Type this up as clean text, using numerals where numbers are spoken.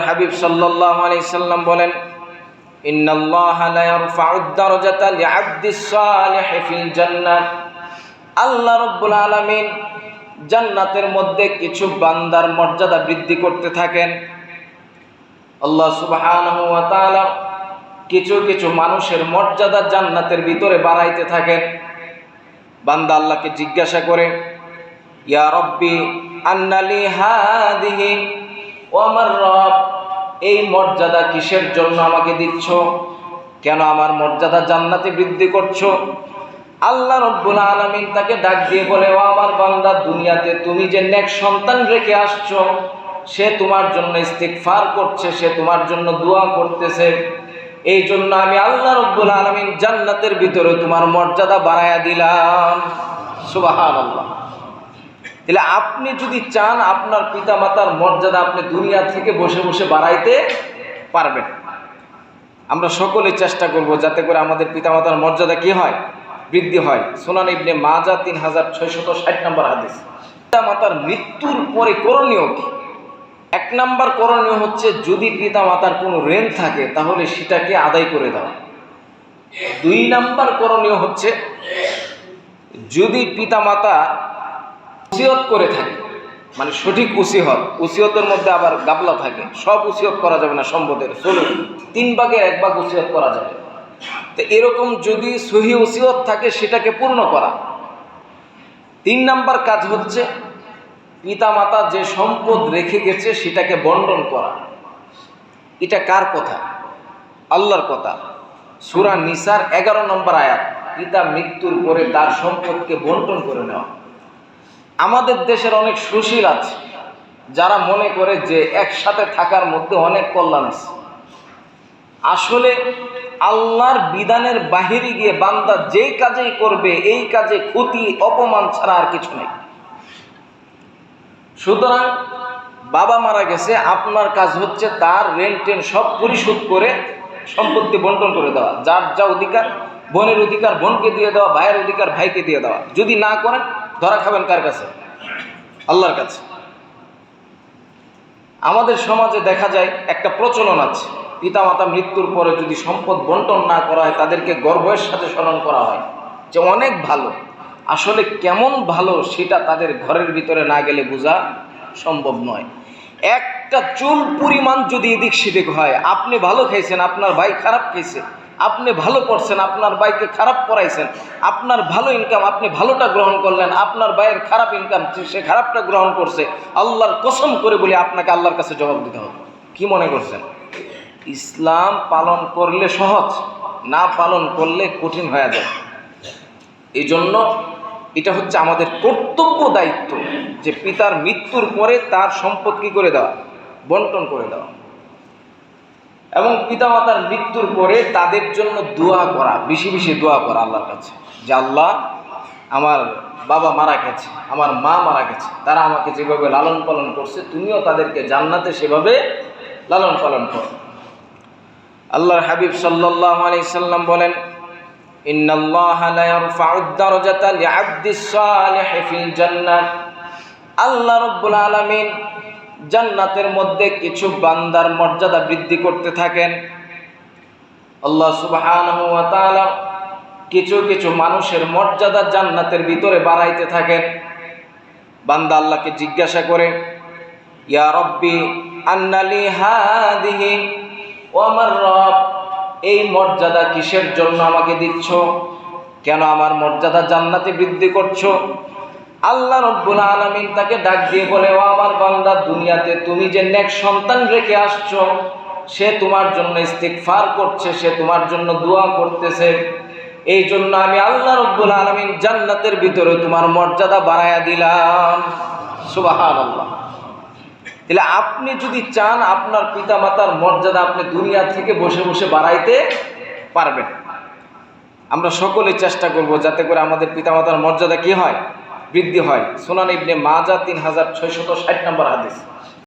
হাবিব সাল্লাল্লাহু আলাইহি সাল্লাম বলেন, ইন্নাল্লাহা লা ইয়ারফাউদ দারাজাতা লিআবদিস সালিহি ফিল জান্নাহ। আল্লাহ রাব্বুল আলামিন জান্নাতের মধ্যে কিছু বান্দার মর্যাদা বৃদ্ধি করতে থাকেন। আল্লাহ সুবহানাহু ওয়া তাআলা কিছু কিছু মানুষের মর্যাদা জান্নাতের ভিতরে বাড়াইতে থাকেন। বান্দা আল্লাহকে জিজ্ঞাসা করে, ইয়া রব্বি আন্না লি হাদিহি, ও আমার রব, এই মর্যাদা কিসের জন্য আমাকে দিচ্ছ? কেন আমার মর্যাদা জান্নাতে বৃদ্ধি করছো? আল্লাহ রাব্বুল আলামিন তাকে ডাক দিয়ে বলে, ও আমার বান্দা, দুনিয়াতে তুমি যে নেক সন্তান রেখে আসছো, সে তোমার জন্য ইস্তিগফার করছে, সে তোমার জন্য দোয়া করতেছে। এই জন্য আমি আল্লাহ রাব্বুল আলামিন জান্নাতের ভিতরে তোমার মর্যাদা বাড়ায়া দিলাম। সুবহানাল্লাহ। তাহলে আপনি যদি চান আপনার পিতামাতার মর্যাদা আপনি দুনিয়া থেকে বসে বসে বাড়াইতে পারবেন। আমরা সকলে চেষ্টা করব যাতে করে আমাদের পিতামাতার মর্যাদা কি হয়? বৃদ্ধি হয়। সুনান ইবনে মাজাহ 3660 নম্বর হাদিস। পিতামাতার মৃত্যুর পরে করণীয় কি? 1 নম্বর করণীয় হচ্ছে, যদি পিতামাতার কোনো ঋণ থাকে তাহলে সেটাকে আদায় করে দেওয়া। 2 নম্বর করণীয় হচ্ছে, যদি পিতামাতা ওসিয়ত করে থাকে, মানে সঠিক ওসিয়তের মধ্যে আবার গাবলা থাকে, সব ওসিয়ত করা যাবে না সম্পদের, 3 ভাগের 1 ভাগ ওসিয়ত করা যাবে। তো এরকম যদি সহি ওসিয়ত থাকে সেটাকে পূর্ণ করা। 3 নম্বর কাজ হচ্ছে, পিতামাতা যে সম্পদ রেখে গেছে সেটাকে বন্টন করা। এটা কার কথা? আল্লাহর কথা। সূরা নিসার 11 নম্বর আয়াত, পিতা মৃত্যুর পরে তার সম্পদকে বন্টন করে নেওয়া। আমাদের দেশের অনেক সুশীল আছে যারা মনে করে যে একসাথে থাকার মধ্যে অনেক কল্যাণ আছে। আসলে আল্লাহর বিধানের বাহিরে গিয়ে বান্দা যেই কাজেই করবে, এই কাজে ক্ষতি অপমান ছাড়া আর কিছু নেই। সুতরাং বাবা মারা গেছে, আপনার কাজ হচ্ছে তার রেন্ট সব পরিশোধ করে সম্পত্তি বন্টন করে দেওয়া। যার যা অধিকার, বোনের অধিকার বোনকে দিয়ে দেওয়া, ভাইয়ের অধিকার ভাইকে দিয়ে দেওয়া। যদি না করেন ধরা খাবেন কার কাছে? আল্লাহর কাছে। আমাদের সমাজে দেখা যায় একটা প্রচলন আছে, পিতামাতা মৃত্যুর পরে যদি সম্পদ বন্টন না করা হয় তাদেরকে গর্বের সাথে স্মরণ করা হয় যে অনেক ভালো। আসলে কেমন ভালো সেটা তাদের ঘরের ভিতরে না গেলে বোঝা সম্ভব নয়। একটা চুল পরিমাণ যদি এদিক সেদিক হয়, আপনি ভালো খাইছেন, আপনার ভাই খারাপ খাইছে, আপনি ভালো পড়ছেন, আপনার ভাইকে খারাপ পড়াইছেন, আপনার ভালো ইনকাম, আপনি ভালোটা গ্রহণ করলেন, আপনার ভাইয়ের খারাপ ইনকাম, সে খারাপটা গ্রহণ করছে, আল্লাহর কসম করে বলি আপনাকে আল্লাহর কাছে জবাব দিতে হবে। কি মনে করছেন? ইসলাম পালন করলে সহজ, না পালন করলে কঠিন হয়ে যায়। এই জন্য এটা হচ্ছে আমাদের কর্তব্য দায়িত্ব যে পিতার মৃত্যুর পরে তার সম্পদ কি করে দেওয়া? বন্টন করে দেওয়া। এবং পিতামাতার মৃত্যুর পরে তাদের জন্য দোয়া করা, বেশি বেশি দোয়া করা আল্লাহর কাছে, যে আল্লাহ, আমার বাবা মারা গেছে, আমার মা মারা গেছে, তারা আমাকে যেভাবে লালন পালন করছে, তুমিও তাদেরকে জান্নাতে সেভাবে লালন পালন করো। আল্লাহর হাবিব সাল্লাল্লাহু আলাইহি সাল্লাম বলেন, ইন্নাল্লাহা লা ইয়ারফাউদ দারাজাতা লিআবদিস সালিহি ফিল জান্নাহ। আল্লাহ রাব্বুল আলামিন জান্নাতের মধ্যে কিছু বান্দার মর্যাদা বৃদ্ধি করতে থাকেন। আল্লাহ সুবহানাহু ওয়া তাআলা কিছু কিছু মানুষের মর্যাদা জান্নাতের ভিতরে বাড়াইতে থাকেন। বান্দা আল্লাহকে জিজ্ঞাসা করে, ইয়া রব্বি আন্না লি হাদিহি, ও আমার রব, এই মর্যাদা কিসের জন্য আমাকে দিচ্ছ? কেন আমার মর্যাদা জান্নাতে বৃদ্ধি করছো? আল্লাহ রাব্বুল আলামিন তাকে ডাক দিয়ে বলে, ও আমার বান্দা, দুনিয়াতে তুমি যে নেক সন্তান রেখে আসছো, সে তোমার জন্য ইস্তিগফার করছে, সে তোমার জন্য দোয়া করতেছে। এই জন্য আমি আল্লাহ রাব্বুল আলামিন জান্নাতের ভিতরে তোমার মর্যাদা বাড়ায়া দিলাম। সুবহানাল্লাহ। তাহলে আপনি যদি চান আপনার পিতামাতার মর্যাদা আপনি দুনিয়া থেকে বসে বসে বাড়াইতে পারবেন। আমরা সকলে চেষ্টা করব যাতে করে আমাদের পিতামাতার মর্যাদা কি হয়? বৃদ্ধি হয়। সুনান ইবনে মাজাহ 3660 নম্বর হাদিস।